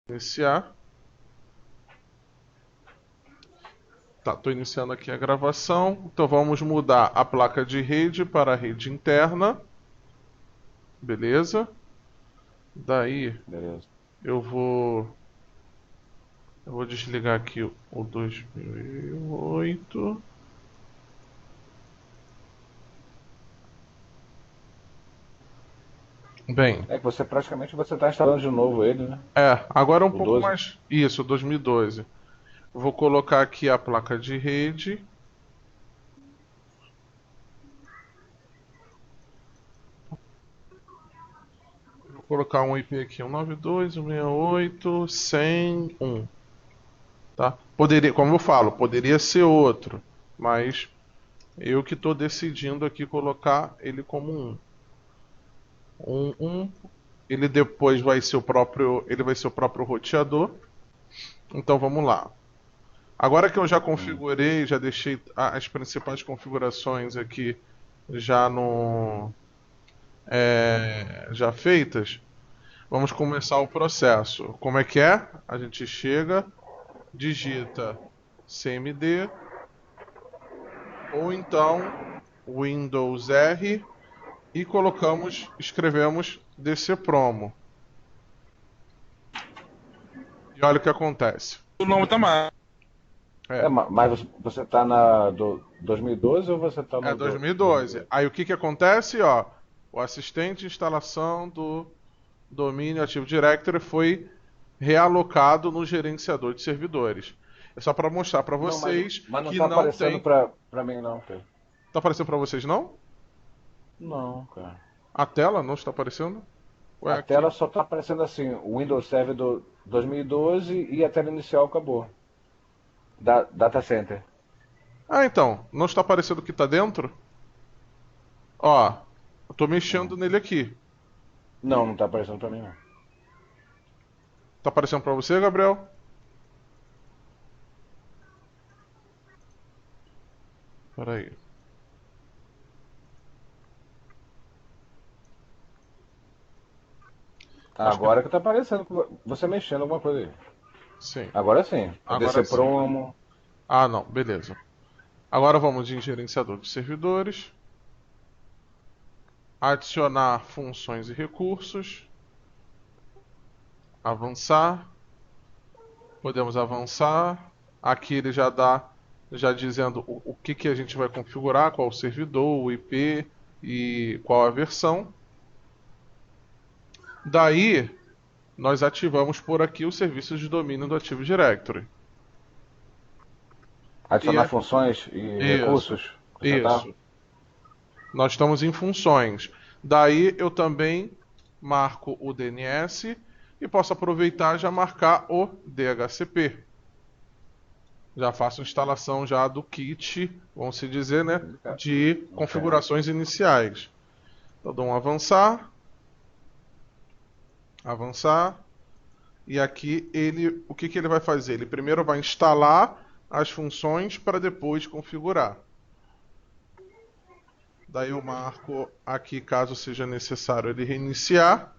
Iniciar. Tá, estou iniciando aqui a gravação. Então vamos mudar a placa de rede para a rede interna. Beleza? Daí Beleza. eu vou eu vou desligar aqui o 2008. Bem, É que você praticamente você está instalando de novo ele, né? agora é um O pouco 12. mais. Isso, 2012. Vou colocar aqui a placa de rede. Vou colocar um IP aqui, 192.168.100.1. Tá? Poderia, como eu falo, poderia ser outro, mas eu que estou decidindo aqui colocar ele como um. Um. Ele depois vai ser o próprio, ele vai ser o próprio roteador. Então vamos lá. Agora que eu já Hum. configurei, já deixei as principais configurações aqui já no já feitas, vamos começar o processo. Como é que é? A gente chega, digita cmd ou então Windows R e escrevemos dcpromo. E olha o que acontece. O nome tá mais. É, Mas você está na do 2012 ou você está é no 2012. 2008? Aí o que que acontece, ó? O assistente de instalação do domínio Active Directory foi realocado no gerenciador de servidores. É só para mostrar para Não, vocês mas não que está não aparecendo tem. para mim não, cara. Tá aparecendo para vocês não? Não, cara. A tela não está aparecendo? Ué, A aqui. tela só está aparecendo assim, o Windows Server do 2012 e a tela inicial acabou. Data Center. Ah, então, não está aparecendo o que está dentro? Ó, eu tô Hum. mexendo nele aqui. Não, não está aparecendo para mim não. Tá aparecendo para você, Gabriel? Peraí. Acho que Agora que está aparecendo, você mexendo alguma coisa aí. sim. Agora sim. A Agora DC sim. Promo. Ah, não, beleza. Agora vamos em gerenciador de servidores, adicionar funções e recursos, avançar, podemos avançar. Aqui ele já dá, já dizendo o que que a gente vai configurar, qual o servidor, o IP e qual a versão. Daí nós ativamos por aqui os serviços de domínio do Active Directory. E Adicionar é funções e isso, recursos. Você tá? isso. Nós estamos em funções. Daí eu também marco o DNS e posso aproveitar e já marcar o DHCP. Já faço instalação já do kit, vamos se dizer, né, de Ok. configurações iniciais. Então dou um avançar, avançar, e aqui ele, o que que ele vai fazer? Ele primeiro vai instalar as funções para depois configurar. Daí eu marco aqui, caso seja necessário ele reiniciar,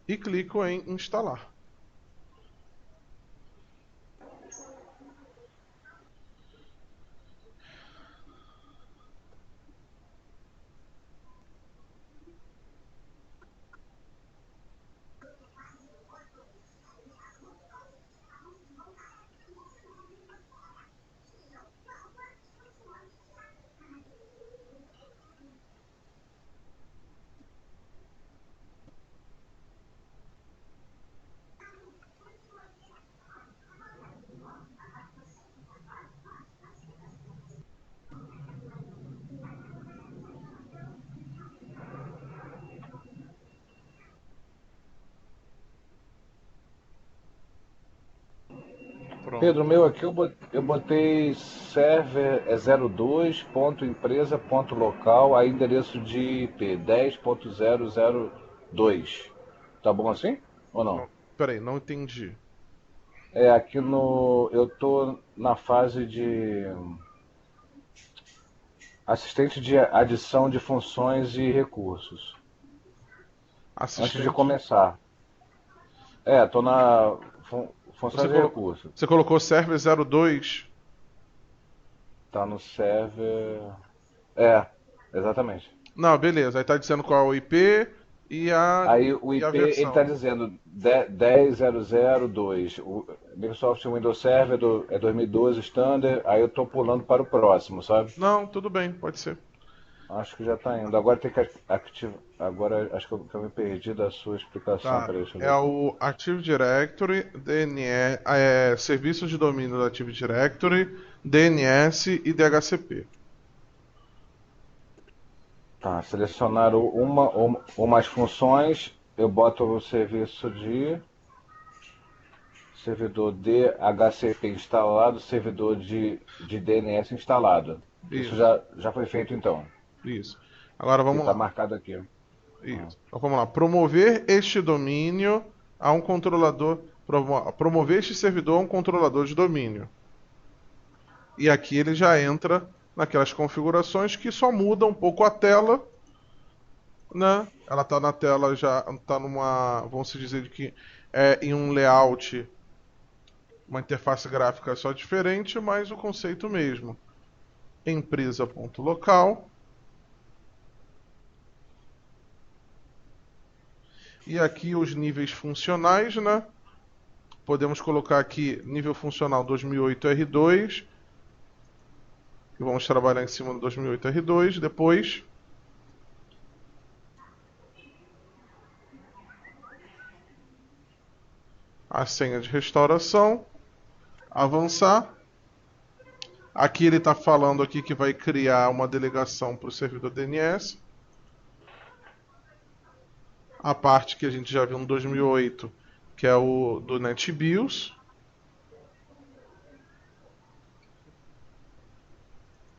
e clico em instalar. Pedro, o Pronto. meu aqui eu botei server é 02.empresa.local, aí endereço de IP 10.002. Tá bom assim? Ou não? Não, peraí, não entendi. É aqui no. Eu tô na fase de assistente de adição de funções e recursos. Antes de Assistente. começar. Tô na função Você, de recurso. você colocou server 02? Tá no server. Exatamente. Não, beleza. Aí tá dizendo qual é o IP e Aí o e a IP ele está versão. dizendo 10.0.0.2. O Microsoft Windows Server é 2012 Standard. Aí eu estou pulando para o próximo, sabe? Não, tudo bem, pode ser. Acho que já está indo. Agora tem que ativar. Agora acho que eu me perdi da sua explicação. Tá. Peraí, deixa eu ver É aqui. o Active Directory, DNS, serviços de domínio do Active Directory, DNS e DHCP. Tá, selecionar uma ou mais funções. Eu boto o serviço de servidor DHCP instalado, servidor de DNS instalado. Isso Isso, já foi feito então. isso. Agora E vamos está lá. marcado aqui. Ah, Isso. Então vamos lá. Promover este domínio a um controlador. Promover este servidor a um controlador de domínio. E aqui ele já entra naquelas configurações que só muda um pouco a tela, né? Ela está na tela já, está numa, vamos dizer que é em um layout, uma interface gráfica só diferente, mas o conceito mesmo. Empresa.local. E aqui os níveis funcionais, né? Podemos colocar aqui nível funcional 2008 R2. E vamos trabalhar em cima do 2008 R2. Depois, a senha de restauração. Avançar. Aqui ele está falando aqui que vai criar uma delegação para o servidor DNS. A parte que a gente já viu no 2008, que é o do NetBIOS.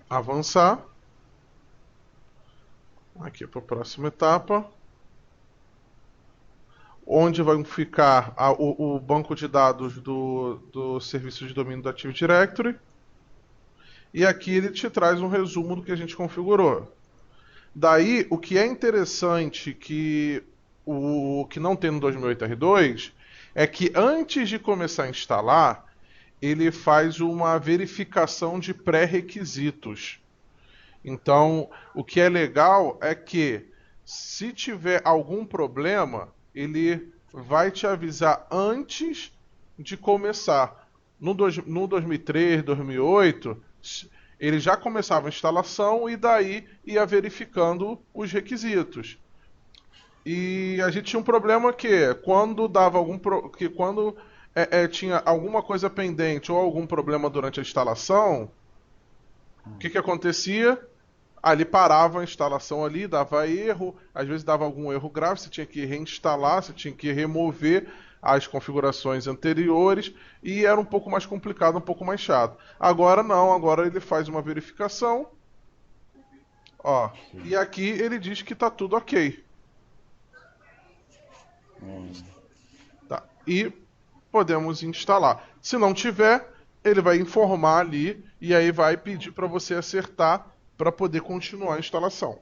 Avançar. Aqui para a próxima etapa. Onde vai ficar o banco de dados do serviço de domínio do Active Directory. E aqui ele te traz um resumo do que a gente configurou. Daí, o que é interessante que o que não tem no 2008 R2 é que antes de começar a instalar, ele faz uma verificação de pré-requisitos. Então, o que é legal é que se tiver algum problema, ele vai te avisar antes de começar. No 2003, 2008, ele já começava a instalação e daí ia verificando os requisitos. E a gente tinha um problema que quando dava que quando tinha alguma coisa pendente ou algum problema durante a instalação, o que acontecia? Ali parava a instalação ali, dava erro, às vezes dava algum erro grave, você tinha que reinstalar, você tinha que remover as configurações anteriores e era um pouco mais complicado, um pouco mais chato. Agora não, agora ele faz uma verificação, ó, e aqui ele diz que está tudo ok. Tá? E podemos instalar. Se não tiver, ele vai informar ali e aí vai pedir para você acertar para poder continuar a instalação.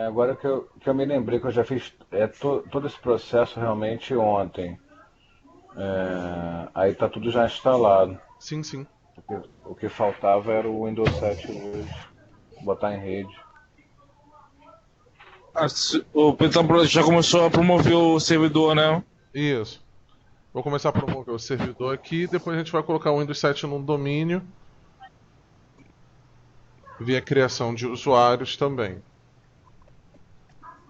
agora que eu me lembrei que eu já fiz todo esse processo realmente ontem. Aí tá tudo já instalado. Sim, sim. O que faltava era o Windows 7 hoje, botar em rede. O Pedro já começou a promover o servidor, né? Isso. Vou começar a promover o servidor aqui, depois a gente vai colocar o Windows 7 no domínio, via criação de usuários também.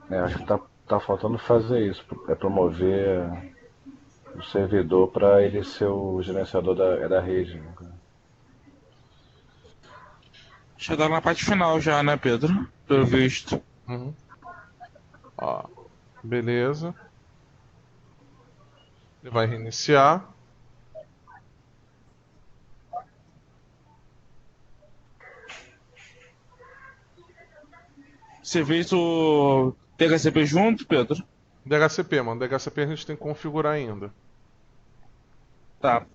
Acho que tá faltando fazer isso, promover o servidor para ele ser o gerenciador da rede. Né? Chegaram na parte final já, né, Pedro? Pelo visto. Uhum. Ó, beleza. Ele vai reiniciar. Você fez o DHCP junto, Pedro? DHCP, mano. DHCP a gente tem que configurar ainda. Tá.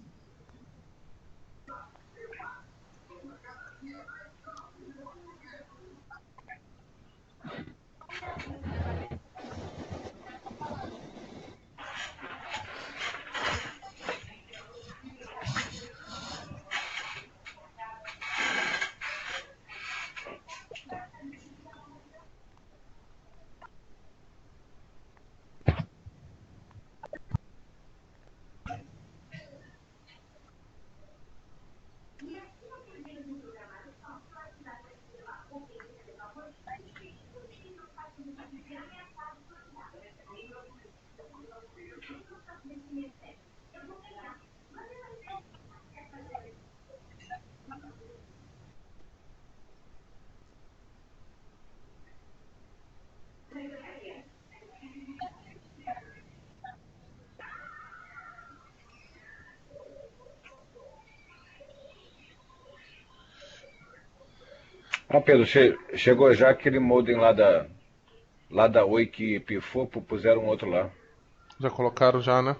Ah, Pedro, chegou já aquele modem lá da Oi que pifou, puseram um outro lá. Já colocaram já, né?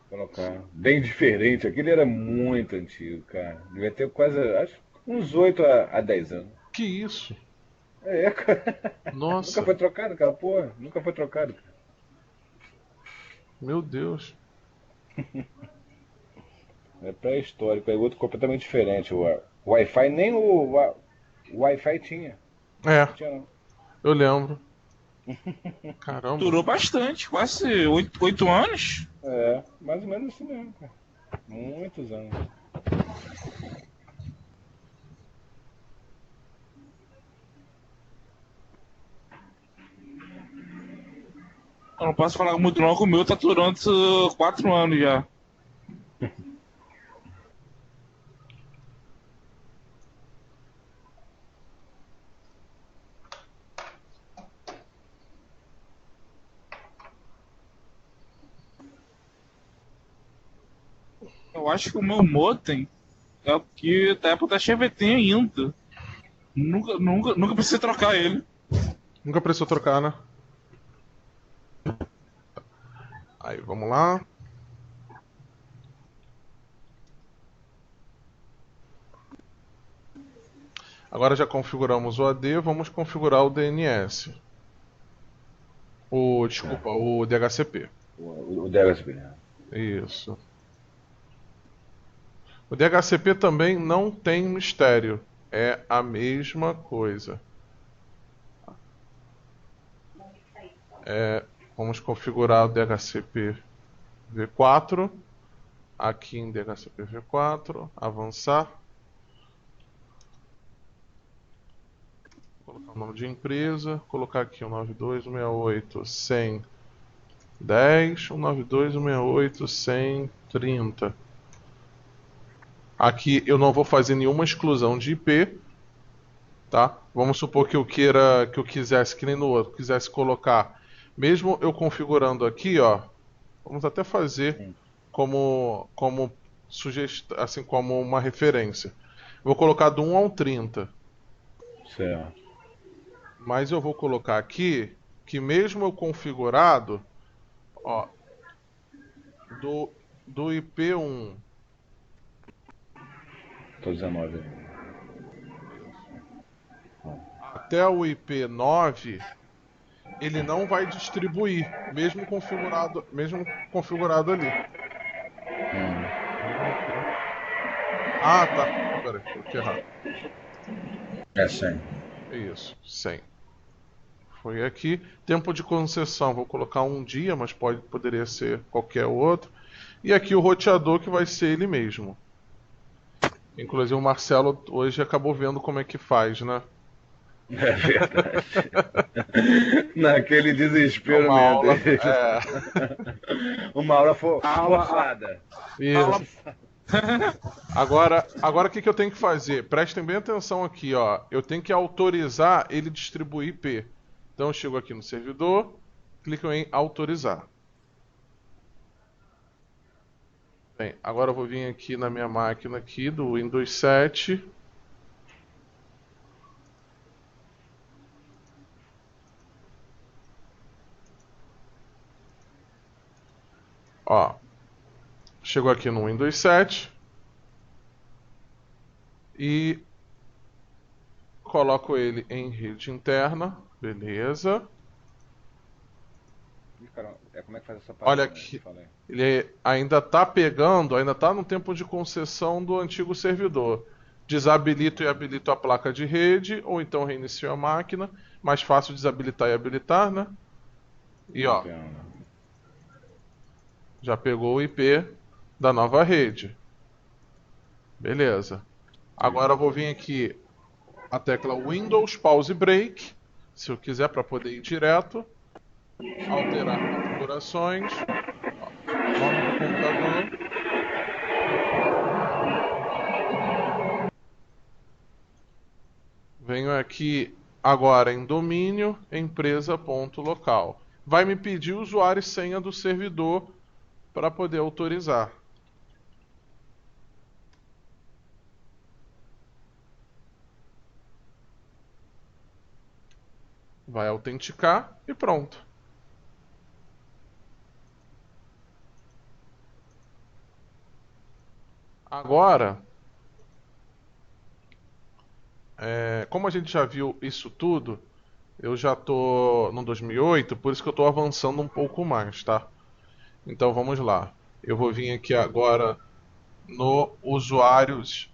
Colocar. Bem diferente. Aquele era muito antigo, cara. Devia ter quase, acho, uns 8 a 10 anos. Que isso? É, cara. Nunca Nossa, foi trocado, cara. Porra, nunca foi trocado. meu Deus. É pré-histórico, é outro completamente diferente. O Wi-Fi nem o Wi-Fi tinha. É, Não tinha, não. eu lembro. Caramba. Durou bastante, quase 8 anos. É, mais ou menos assim mesmo, cara. Muitos anos. Eu não posso falar muito não, que o meu tá durando 4 anos já. Eu acho que o meu modem é o que da época da CVT ainda. Nunca precisei trocar ele. Nunca precisou trocar, né? Aí, vamos lá. Agora já configuramos o AD, vamos configurar o DNS. Desculpa, o DHCP. O DHCP, né? Isso. O DHCP também não tem mistério. É a mesma coisa. Vamos configurar o DHCP V4. Aqui em DHCP V4. Avançar. Colocar o nome de empresa. Colocar aqui o 92.168.110. O 92.168.130. Aqui eu não vou fazer nenhuma exclusão de IP, tá? Vamos supor que eu quisesse, que nem no outro, quisesse colocar, mesmo eu configurando aqui, ó, vamos até fazer como sugestão, assim como uma referência. Vou colocar do 1 ao 30, Certo. mas eu vou colocar aqui que mesmo eu configurado, ó, do IP1 Tô 19 aí. até o IP9, ele não vai distribuir, mesmo configurado ali. Ah, tá. Pera aí, coloquei errado. É 100. Isso, 100. Foi aqui. Tempo de concessão, vou colocar um dia, mas poderia ser qualquer outro. E aqui o roteador, que vai ser ele mesmo. Inclusive o Marcelo hoje acabou vendo como é que faz, né? É verdade. Naquele desespero Uma mesmo. aula. Uma aula forçada. Isso. Agora o que eu tenho que fazer? Prestem bem atenção aqui, ó. Eu tenho que autorizar ele distribuir IP. Então eu chego aqui no servidor, clico em autorizar. Bem, agora eu vou vir aqui na minha máquina aqui do Windows 7. Ó, chegou aqui no Windows 7 e coloco ele em rede interna, beleza. Ih, cara, como é que faz essa Olha página? aqui, Fala aí. ele ainda está pegando, ainda está no tempo de concessão do antigo servidor. Desabilito e habilito a placa de rede, ou então reinicio a máquina. Mais fácil desabilitar e habilitar, né? E ó, Entendo. já pegou o IP da nova rede. Beleza. Agora eu vou vir aqui a tecla Windows Pause Break, se eu quiser para poder ir direto, alterar configurações, nome do computador. Venho aqui agora em domínio empresa.local. Vai me pedir o usuário e senha do servidor para poder autorizar. Vai autenticar e pronto. Agora, como a gente já viu isso tudo, eu já tô no 2008, por isso que eu estou avançando um pouco mais, tá? Então vamos lá. Eu vou vir aqui agora no usuários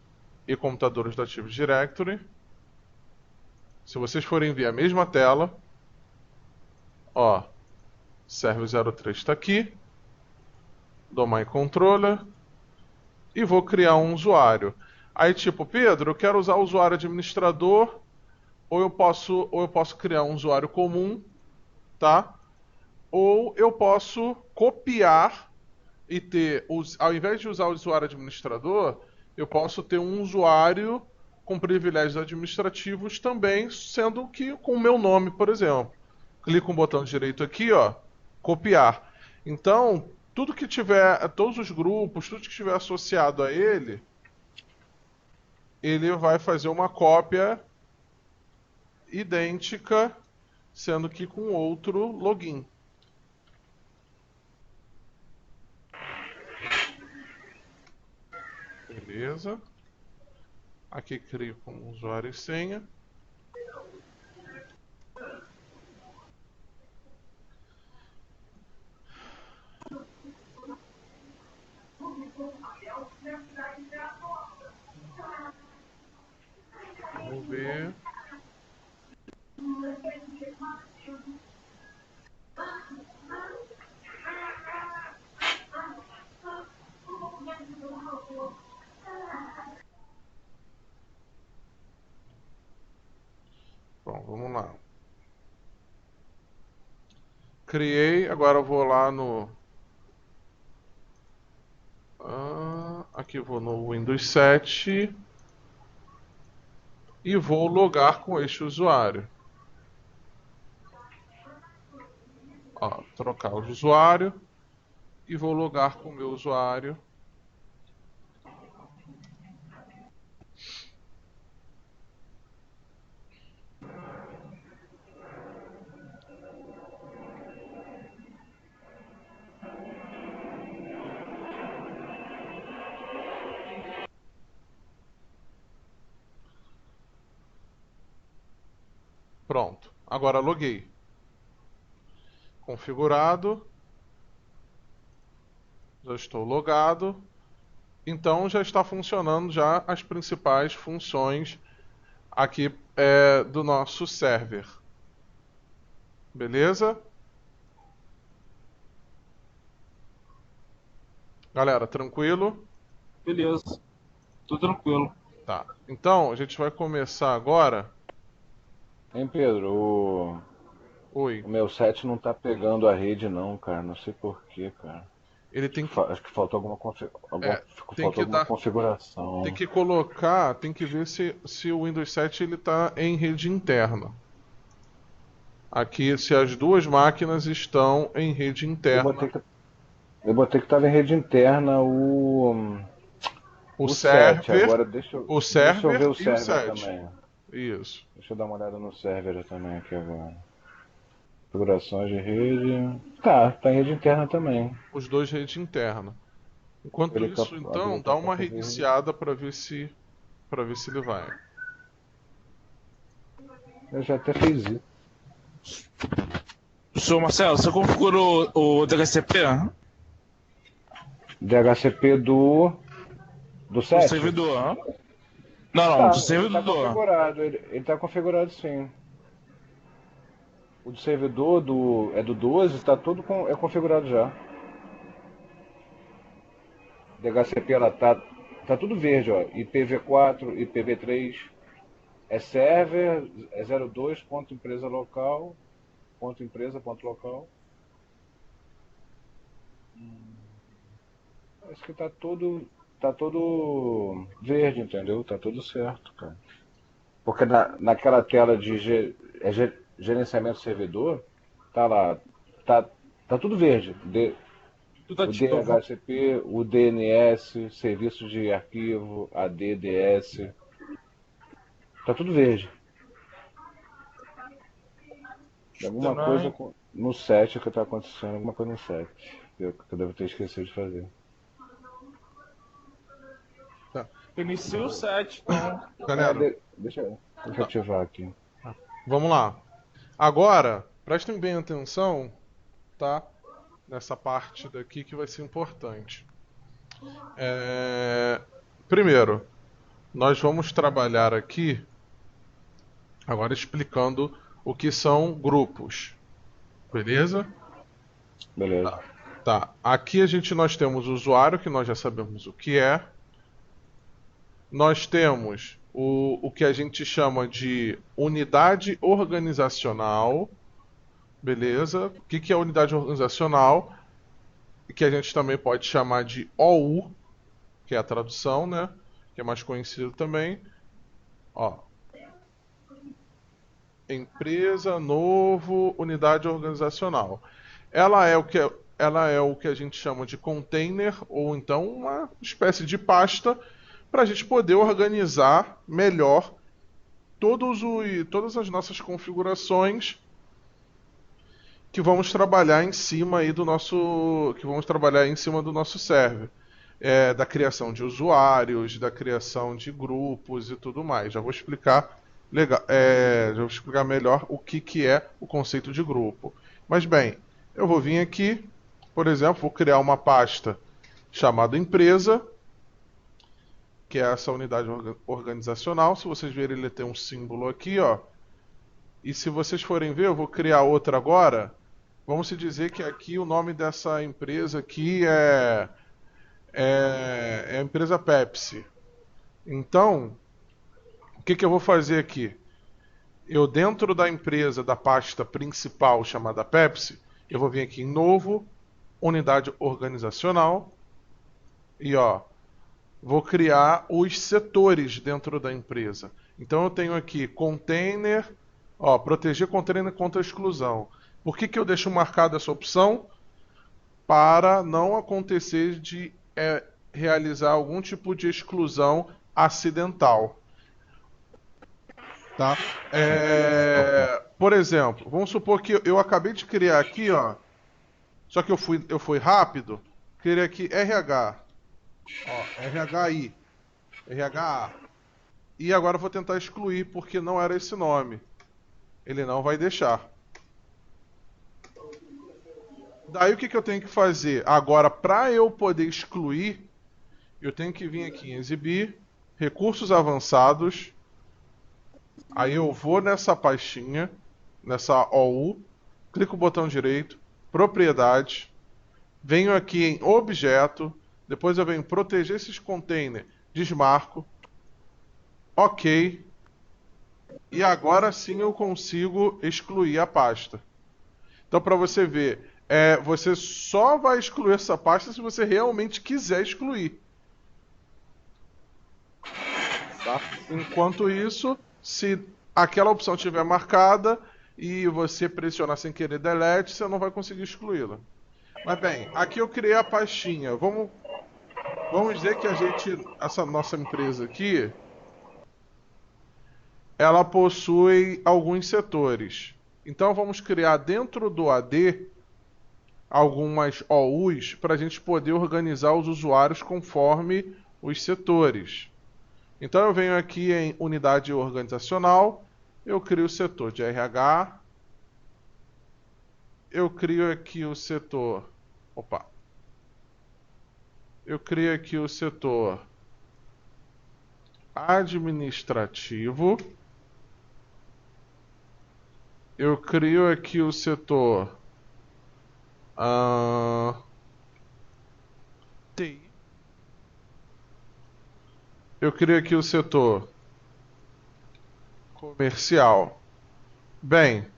e computadores do Active Directory. Se vocês forem ver a mesma tela, ó, Server 03 está aqui, Domain Controller e vou criar um usuário. Aí tipo, Pedro, eu quero usar o usuário administrador ou eu posso criar um usuário comum, tá? Ou eu posso copiar e ter, ao invés de usar o usuário administrador, eu posso ter um usuário com privilégios administrativos também, sendo que com o meu nome, por exemplo. Clico no botão direito aqui, ó, copiar. Então, tudo que tiver, todos os grupos, tudo que estiver associado a ele, ele vai fazer uma cópia idêntica, sendo que com outro login. Beleza. Aqui crio como usuário e senha. Vamos ver. Bom, vamos lá. Criei, agora eu vou lá no. Aqui eu vou no Windows 7 e vou logar com este usuário. Ó, trocar o usuário e vou logar com o meu usuário. Pronto. Agora loguei. Configurado. Já estou logado. Então já está funcionando já as principais funções aqui do nosso server. Beleza? Galera, tranquilo? Beleza. Tudo tranquilo. Tá. Então a gente vai começar agora. Hein, Pedro, Oi. o meu set não tá pegando a rede não, cara. Não sei por quê, cara. Ele tem que. Acho que faltou É, tem faltou que alguma dar. configuração. Tem que colocar. Tem que ver se o Windows 7 ele tá em rede interna. Aqui, se as duas máquinas estão em rede Eu interna. botei que, eu botei que tava em rede interna O o set. server, Agora o deixa eu ver server o e o server set. também. Isso. Deixa eu dar uma olhada no server também aqui agora. Configurações de rede. Tá em rede interna também. Os dois rede interna. Enquanto isso, então, dá uma reiniciada para ver se ele vai. Eu já até fiz isso. Senhor Marcelo, você configurou o DHCP? DHCP do Do 7? servidor? Hã? Não, Tá, do ele tá servidor. configurado. Ele tá configurado sim. O do servidor do 12 tá todo é configurado já. DHCP ela tá tudo verde, ó. IPv4, IPv3, é server, é 02, ponto empresa local, ponto empresa, ponto local. Parece que tá todo verde, entendeu? Tá tudo certo, cara. Porque naquela tela de gerenciamento servidor, tá lá, tá, tá tudo verde. Tu O tá tipo. DHCP, o DNS, serviço de arquivo, ADDS, tá tudo verde. Alguma coisa no set que tá acontecendo, alguma coisa no set que eu devo ter esquecido de fazer. Tá. Inicia o set, então. Galera, Deixa eu ativar aqui. vamos lá. Agora, prestem bem atenção, tá? Nessa parte daqui que vai ser importante. Primeiro, nós vamos trabalhar aqui agora explicando o que são grupos. Beleza? Beleza. Tá. Aqui nós temos o usuário, que nós já sabemos o que é. Nós temos o que a gente chama de unidade organizacional. Beleza? O que é unidade organizacional? Que a gente também pode chamar de OU, que é a tradução, né? Que é mais conhecido também. Ó. Empresa, novo, unidade organizacional. Ela é o que a gente chama de container, ou então uma espécie de pasta, para a gente poder organizar melhor todas as nossas configurações que vamos trabalhar em cima aí do nosso server. Da criação de usuários, da criação de grupos e tudo mais. Já vou explicar melhor o que é o conceito de grupo. Mas bem, eu vou vir aqui, por exemplo, vou criar uma pasta chamada empresa, que é essa unidade organizacional. Se vocês verem, ele tem um símbolo aqui, ó. E se vocês forem ver, eu vou criar outra agora. Vamos se dizer que aqui o nome dessa empresa aqui é a empresa Pepsi. Então, o que eu vou fazer aqui? Eu, dentro da empresa, da pasta principal chamada Pepsi, eu vou vir aqui em novo, unidade organizacional, e ó, vou criar os setores dentro da empresa. Então eu tenho aqui container, ó, proteger container contra exclusão. Por que eu deixo marcada essa opção? Para não acontecer de realizar algum tipo de exclusão acidental. Tá? Por exemplo, vamos supor que eu acabei de criar aqui, ó. Só que eu fui rápido. Criei aqui RH. Ó, RHI. RHA. E agora eu vou tentar excluir porque não era esse nome. Ele não vai deixar. Daí o que eu tenho que fazer? Agora, para eu poder excluir, eu tenho que vir aqui em exibir, recursos avançados. Aí eu vou nessa pastinha, nessa OU, clico o botão direito, propriedade, venho aqui em objeto, depois eu venho proteger esses containers, desmarco, ok, e agora sim eu consigo excluir a pasta. Então, para você ver, você só vai excluir essa pasta se você realmente quiser excluir. Tá? Enquanto isso, se aquela opção estiver marcada e você pressionar sem querer delete, você não vai conseguir excluí-la. Mas bem, aqui eu criei a pastinha. Vamos dizer que essa nossa empresa aqui, ela possui alguns setores. Então vamos criar dentro do AD algumas OUs para a gente poder organizar os usuários conforme os setores. Então eu venho aqui em unidade organizacional, eu crio o setor de RH, eu crio aqui o setor, eu crio aqui o setor administrativo, eu crio aqui o setor TI, eu crio aqui o setor comercial. Bem,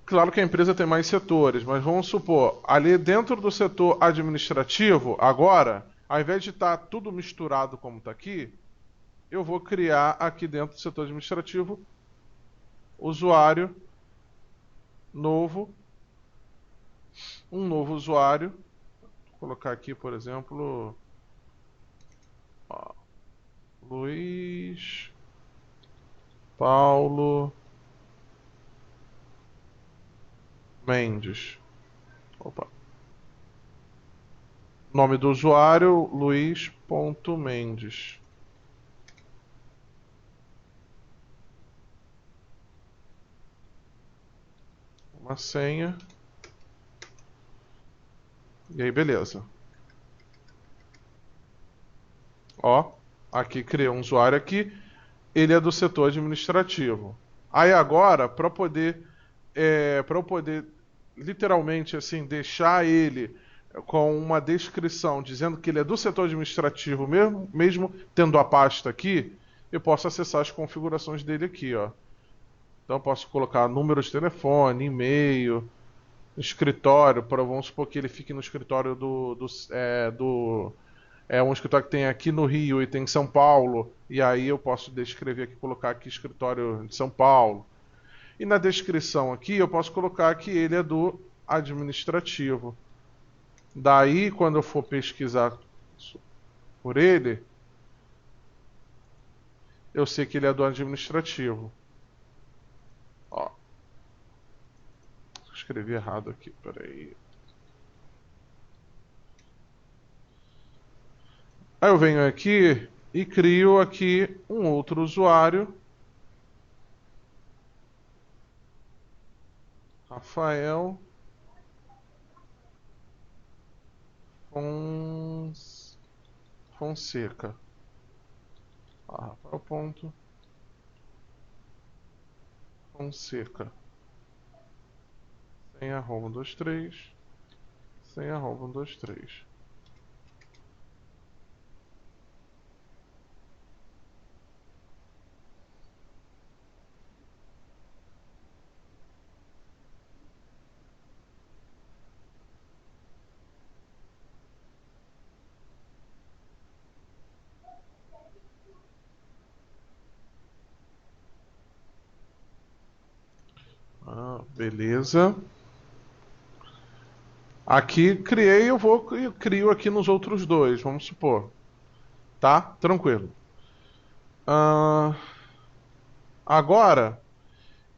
claro que a empresa tem mais setores, mas vamos supor, ali dentro do setor administrativo, agora, ao invés de estar tudo misturado como está aqui, eu vou criar aqui dentro do setor administrativo usuário novo, um novo usuário. Vou colocar aqui, por exemplo, Luiz Paulo Mendes. Nome do usuário, Luiz.Mendes. Uma senha. E aí, beleza. Ó, aqui criei um usuário aqui. Ele é do setor administrativo. Aí agora, para eu poder literalmente assim deixar ele com uma descrição dizendo que ele é do setor administrativo mesmo tendo a pasta aqui, eu posso acessar as configurações dele aqui, ó. Então eu posso colocar número de telefone, e-mail, escritório, vamos supor que ele fique no escritório um escritório que tem aqui no Rio e tem em São Paulo, e aí eu posso descrever aqui, colocar aqui escritório de São Paulo. E na descrição aqui eu posso colocar que ele é do administrativo. Daí, quando eu for pesquisar por ele, eu sei que ele é do administrativo. Ó. Escrevi errado aqui, peraí. Aí eu venho aqui e crio aqui um outro usuário. Rafael Fonseca. Rafael.Fonseca. Sem arroba 123. Sem arroba 123. Beleza. Aqui criei, eu crio aqui nos outros dois, vamos supor. Tá? Tranquilo. Agora,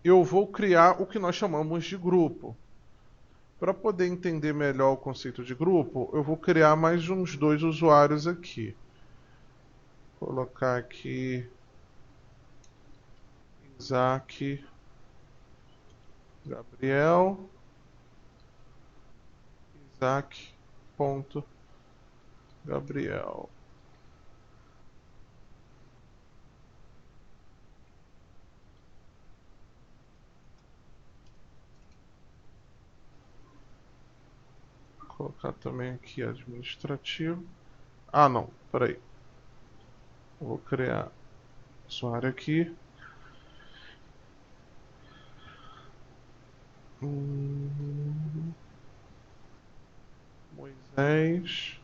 eu vou criar o que nós chamamos de grupo. Para poder entender melhor o conceito de grupo, eu vou criar mais uns 2 usuários aqui. Vou colocar aqui Isaac Gabriel. Isaac.Gabriel. Vou colocar também aqui administrativo. Não, peraí. Vou criar usuário aqui. Moisés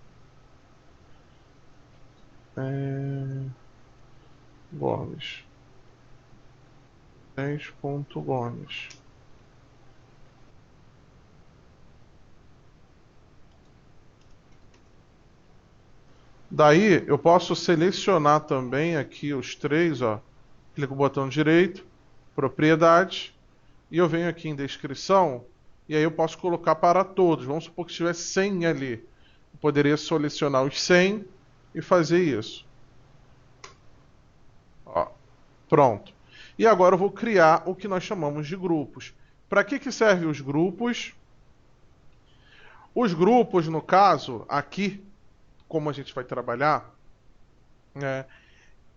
Gomes. Moisés.Gomes. Daí eu posso selecionar também aqui os três, ó, Clico no botão direito, propriedades, e eu venho aqui em descrição, e aí eu posso colocar para todos. Vamos supor que tivesse 100 ali. Eu poderia selecionar os 100 e fazer isso. Ó, pronto. E agora eu vou criar o que nós chamamos de grupos. Para que servem os grupos? Os grupos, no caso, aqui, como a gente vai trabalhar,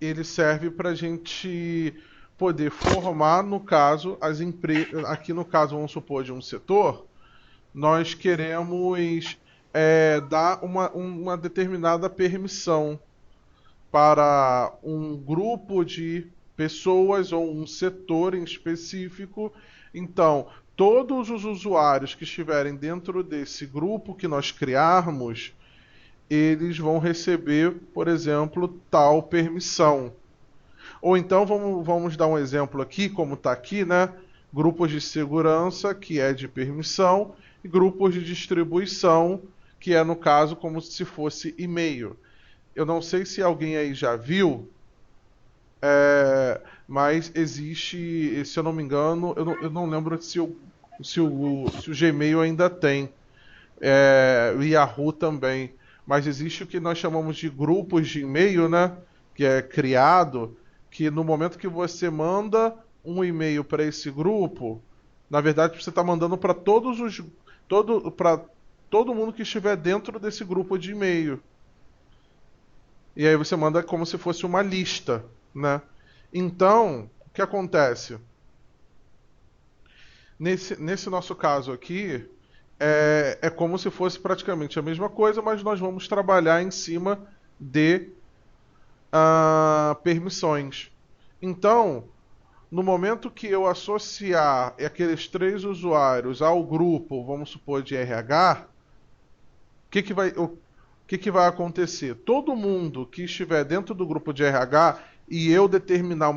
ele serve para a gente poder formar, no caso, as empresas. Aqui no caso, vamos supor, de um setor, nós queremos dar uma determinada permissão para um grupo de pessoas ou um setor em específico. Então, todos os usuários que estiverem dentro desse grupo que nós criarmos, eles vão receber, por exemplo, tal permissão. Ou então, vamos dar um exemplo aqui, como está aqui, né? Grupos de segurança, que é de permissão, e grupos de distribuição, que é, no caso, como se fosse e-mail. Eu não sei se alguém aí já viu, mas existe, se eu não me engano, eu não lembro se o Gmail ainda tem, o Yahoo também, mas existe o que nós chamamos de grupos de e-mail, né? Que é criado, que no momento que você manda um e-mail para esse grupo, na verdade você está mandando para todo mundo que estiver dentro desse grupo de e-mail. E aí você manda como se fosse uma lista, né? Então, o que acontece? Nesse nosso caso aqui, é como se fosse praticamente a mesma coisa, mas nós vamos trabalhar em cima de permissões. Então, no momento que eu associar aqueles 3 usuários ao grupo, vamos supor, de RH, o que vai acontecer? Todo mundo que estiver dentro do grupo de RH e eu determinar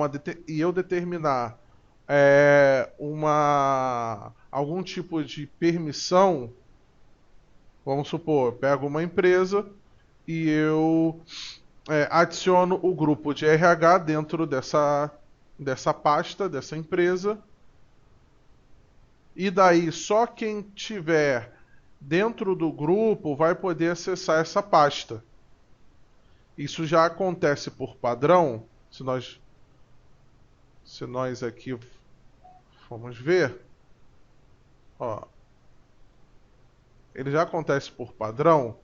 algum tipo de permissão, vamos supor, eu pego uma empresa e eu adiciono o grupo de RH dentro dessa pasta, dessa empresa, e daí só quem tiver dentro do grupo vai poder acessar essa pasta. Isso já acontece por padrão. Se nós aqui formos ver, ó, ele já acontece por padrão,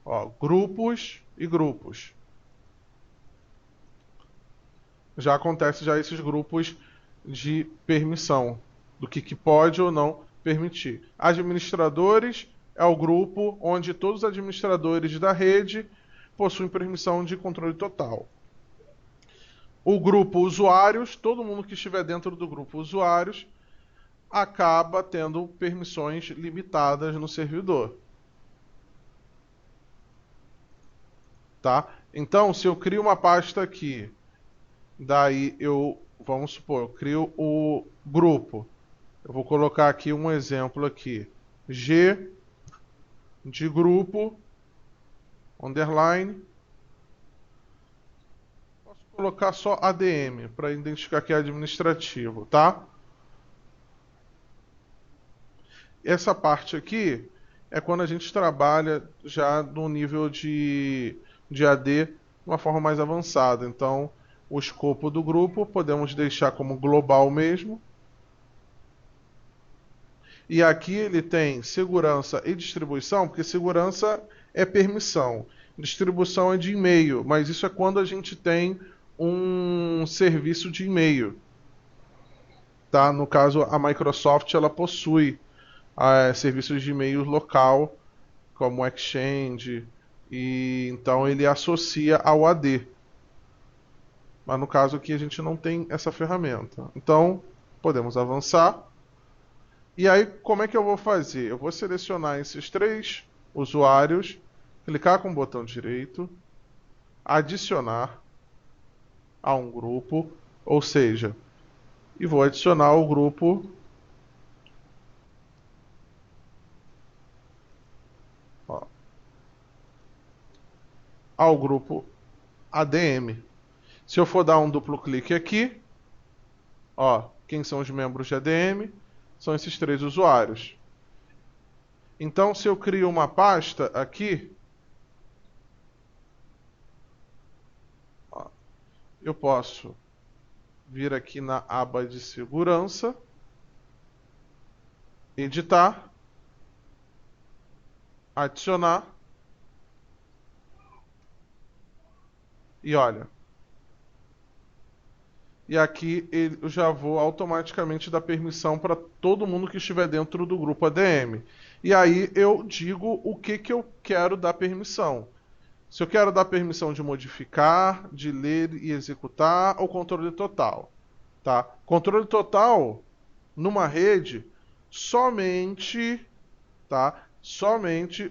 ó, grupos e grupos. Já acontece esses grupos de permissão, do que pode ou não permitir. Administradores é o grupo onde todos os administradores da rede possuem permissão de controle total. O grupo usuários, todo mundo que estiver dentro do grupo usuários acaba tendo permissões limitadas no servidor. Tá? Então, se eu crio uma pasta aqui, daí vamos supor, eu crio o grupo. Eu vou colocar aqui um exemplo aqui. G de grupo, underline. Posso colocar só ADM, para identificar que é administrativo, tá? Essa parte aqui é quando a gente trabalha já no nível de AD de uma forma mais avançada. Então, o escopo do grupo podemos deixar como global mesmo. E aqui ele tem segurança e distribuição, porque segurança é permissão, distribuição é de e-mail, mas isso é quando a gente tem um serviço de e-mail. Tá? No caso, a Microsoft ela possui serviços de e-mail local, como o Exchange, e então ele associa ao AD. Mas no caso aqui a gente não tem essa ferramenta. Então, podemos avançar. E aí, como é que eu vou fazer? Eu vou selecionar esses 3 usuários, clicar com o botão direito, adicionar a um grupo, ou seja, e vou adicionar o grupo ao grupo ADM. Se eu for dar um duplo clique aqui, ó, quem são os membros de ADM? São esses 3 usuários. Então, se eu crio uma pasta aqui, ó, eu posso vir aqui na aba de segurança, editar, adicionar, e olha. E aqui eu já vou automaticamente dar permissão para todo mundo que estiver dentro do grupo ADM. E aí eu digo o que eu quero dar permissão. Se eu quero dar permissão de modificar, de ler e executar, ou controle total. Tá? Controle total, numa rede, somente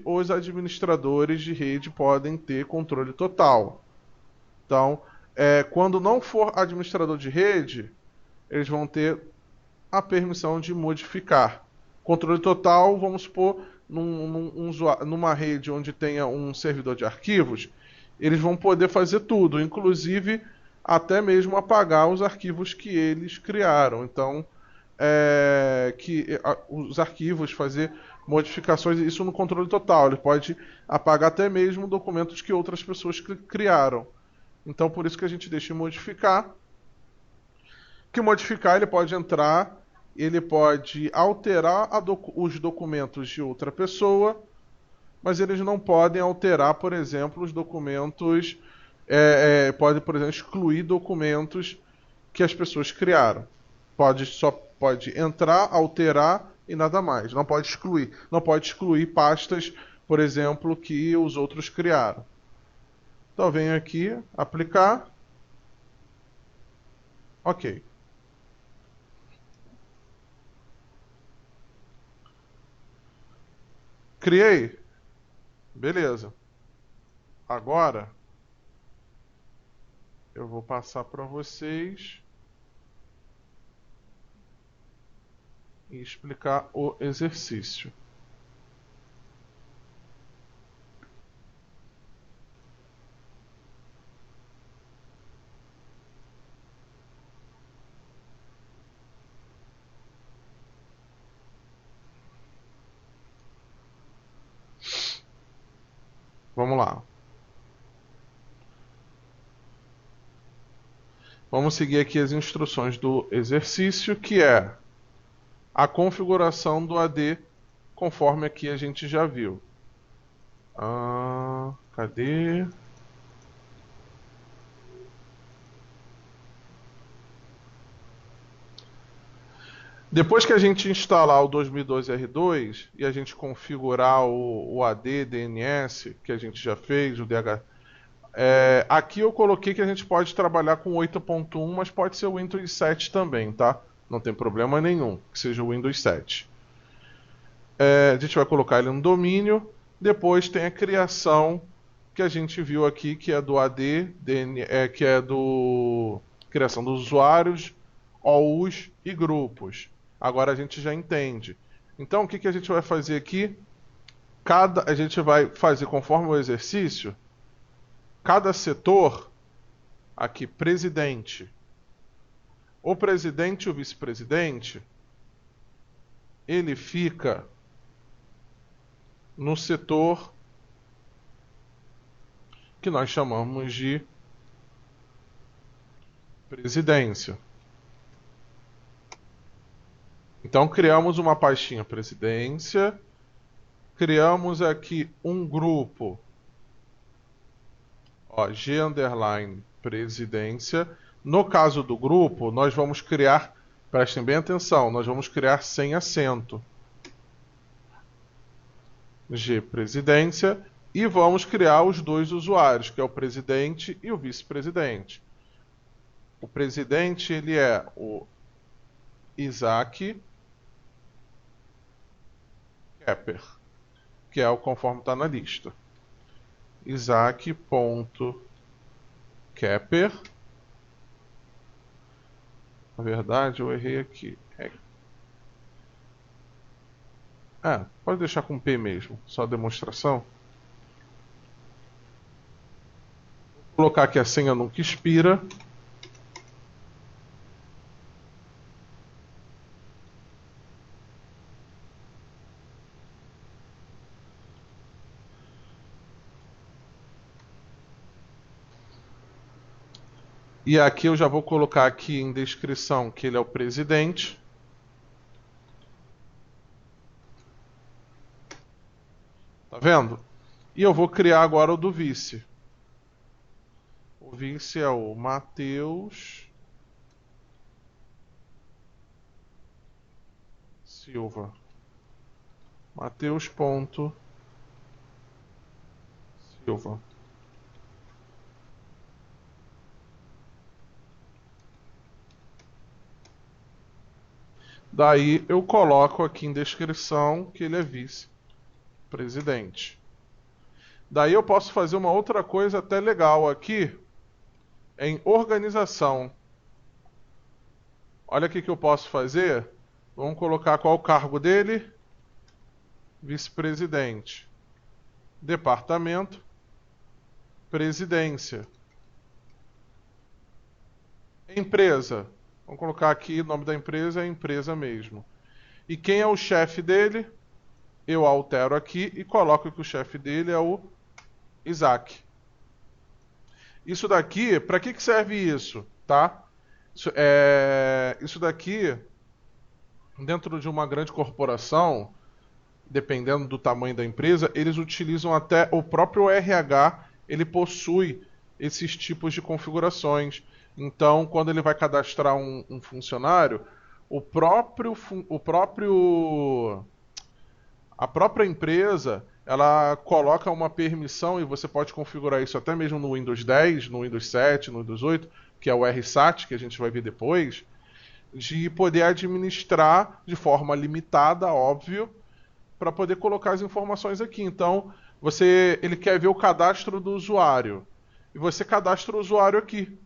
os administradores de rede podem ter controle total. Então, quando não for administrador de rede, eles vão ter a permissão de modificar. Controle total, vamos supor, numa rede onde tenha um servidor de arquivos, eles vão poder fazer tudo, inclusive até mesmo apagar os arquivos que eles criaram. Então, os arquivos, fazer modificações, isso no controle total. Ele pode apagar até mesmo documentos que outras pessoas criaram. Então, por isso que a gente deixa em modificar. Que modificar, ele pode entrar, ele pode alterar os documentos de outra pessoa, mas eles não podem alterar, por exemplo, os documentos, pode, por exemplo, excluir documentos que as pessoas criaram. Só pode entrar, alterar e nada mais. Não pode excluir. Não pode excluir pastas, por exemplo, que os outros criaram. Então, venho aqui, aplicar. Ok. Criei. Beleza. Agora, eu vou passar para vocês e explicar o exercício. Vamos lá. Vamos seguir aqui as instruções do exercício, que é a configuração do AD, conforme aqui a gente já viu. Cadê? Depois que a gente instalar o 2012 R2 e a gente configurar o AD DNS, que a gente já fez, o DH, aqui eu coloquei que a gente pode trabalhar com 8.1, mas pode ser o Windows 7 também, tá? Não tem problema nenhum que seja o Windows 7. A gente vai colocar ele no domínio. Depois tem a criação que a gente viu aqui, que é do AD, que é do criação dos usuários, OUs e grupos. Agora a gente já entende. Então o que a gente vai fazer aqui? A gente vai fazer conforme o exercício. Cada setor, aqui, presidente. O presidente e o vice-presidente, ele fica no setor que nós chamamos de presidência. Então criamos uma pastinha presidência, criamos aqui um grupo, G underline presidência. No caso do grupo, nós vamos criar, prestem bem atenção, nós vamos criar sem acento. G presidência, e vamos criar os dois usuários, que é o presidente e o vice-presidente. O presidente, ele é o Isaac Kepper, que é o conforme está na lista. Isaac.Kepper. Na verdade, eu errei aqui. Pode deixar com P mesmo, só demonstração. Vou colocar que a senha nunca expira. E aqui eu já vou colocar aqui em descrição que ele é o presidente. Tá vendo? E eu vou criar agora o do vice. O vice é o Matheus Silva. Matheus.Silva. Daí eu coloco aqui em descrição que ele é vice-presidente. Daí eu posso fazer uma outra coisa até legal aqui em organização. Olha o que eu posso fazer. Vamos colocar qual o cargo dele? Vice-presidente. Departamento. Presidência. Empresa. Vamos colocar aqui o nome da empresa, é a empresa mesmo. E quem é o chefe dele? Eu altero aqui e coloco que o chefe dele é o Isaac. Isso daqui, para que serve isso? Tá? Isso daqui, dentro de uma grande corporação, dependendo do tamanho da empresa, eles utilizam até o próprio RH, ele possui esses tipos de configurações. Então, quando ele vai cadastrar um funcionário, a própria empresa, ela coloca uma permissão, e você pode configurar isso até mesmo no Windows 10, no Windows 7, no Windows 8, que é o RSAT, que a gente vai ver depois, de poder administrar de forma limitada, óbvio, para poder colocar as informações aqui. Então, ele quer ver o cadastro do usuário, e você cadastra o usuário aqui.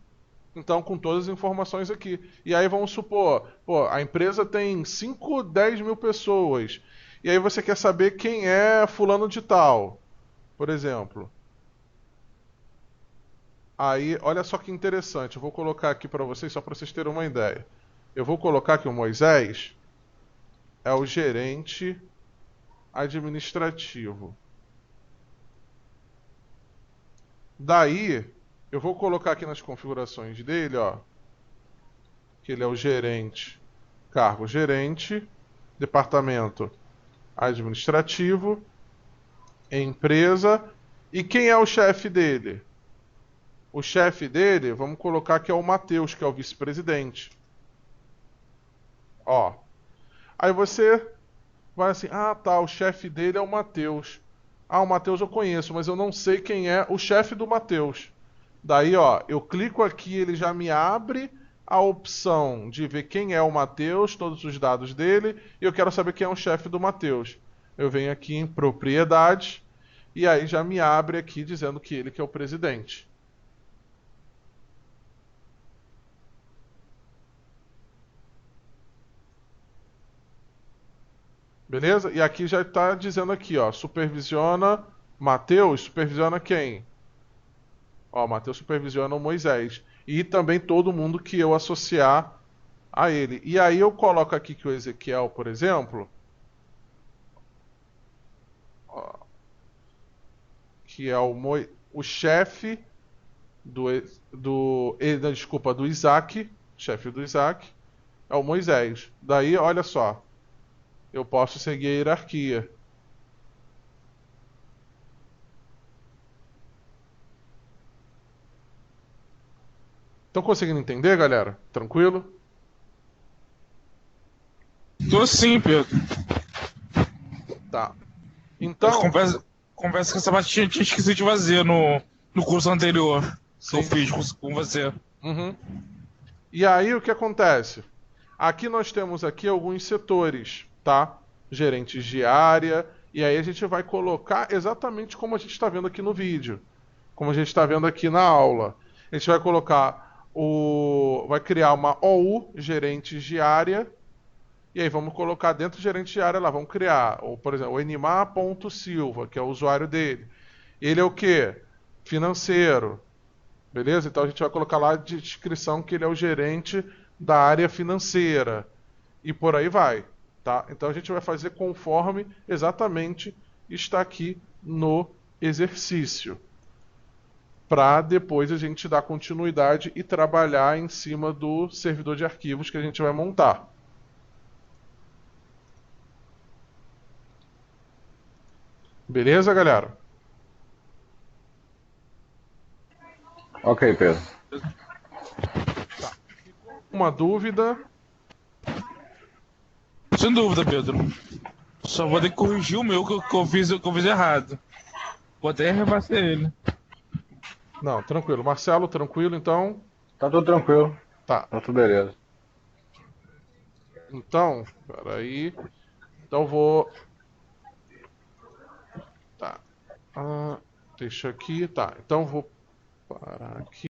Então, com todas as informações aqui. E aí vamos supor, a empresa tem 5, 10 mil pessoas. E aí você quer saber quem é fulano de tal, por exemplo. Aí, olha só que interessante. Eu vou colocar aqui para vocês, só para vocês terem uma ideia. Eu vou colocar que o Moisés é o gerente administrativo. Daí, eu vou colocar aqui nas configurações dele, ó, que ele é o gerente, cargo gerente, departamento administrativo, empresa, e quem é o chefe dele? O chefe dele, vamos colocar que é o Matheus, que é o vice-presidente. Ó. Aí você vai assim, tá, o chefe dele é o Matheus. O Matheus eu conheço, mas eu não sei quem é o chefe do Matheus. Daí, ó, eu clico aqui, ele já me abre a opção de ver quem é o Matheus, todos os dados dele, e eu quero saber quem é o chefe do Matheus. Eu venho aqui em propriedades, e aí já me abre aqui dizendo que ele que é o presidente. Beleza? E aqui já está dizendo aqui, ó, supervisiona Matheus, supervisiona quem? Ó, Matheus supervisiona o Moisés. E também todo mundo que eu associar a ele. E aí eu coloco aqui que o Ezequiel, por exemplo, ó, que é o chefe do Isaac, chefe do Isaac, é o Moisés. Daí, olha só, eu posso seguir a hierarquia. Estão conseguindo entender, galera? Tranquilo? Tô sim, Pedro. Tá. Então. Conversa que essa parte tinha esquecido de fazer no curso anterior. Que eu fiz com você. Uhum. E aí o que acontece? Aqui nós temos aqui alguns setores, tá? Gerentes de área. E aí a gente vai colocar exatamente como a gente está vendo aqui no vídeo. Como a gente está vendo aqui na aula. A gente vai colocar vai criar uma OU, gerentes de área, e aí vamos colocar dentro do gerente de área lá, vamos criar, por exemplo, o Enimar.Silva, que é o usuário dele. Ele é o quê? Financeiro. Beleza? Então a gente vai colocar lá de descrição que ele é o gerente da área financeira. E por aí vai. Tá? Então a gente vai fazer conforme exatamente está aqui no exercício. para depois a gente dar continuidade e trabalhar em cima do servidor de arquivos que a gente vai montar. Beleza, galera? Ok, Pedro. Uma dúvida? Sem dúvida, Pedro. Só vou ter que corrigir o meu que eu fiz errado. Vou até refazer ele. Não, tranquilo. Marcelo, tranquilo, então? Tá tudo tranquilo. Tá. Tá tudo beleza. Então, peraí. Então vou... Tá. Deixa aqui. Tá, então vou parar aqui.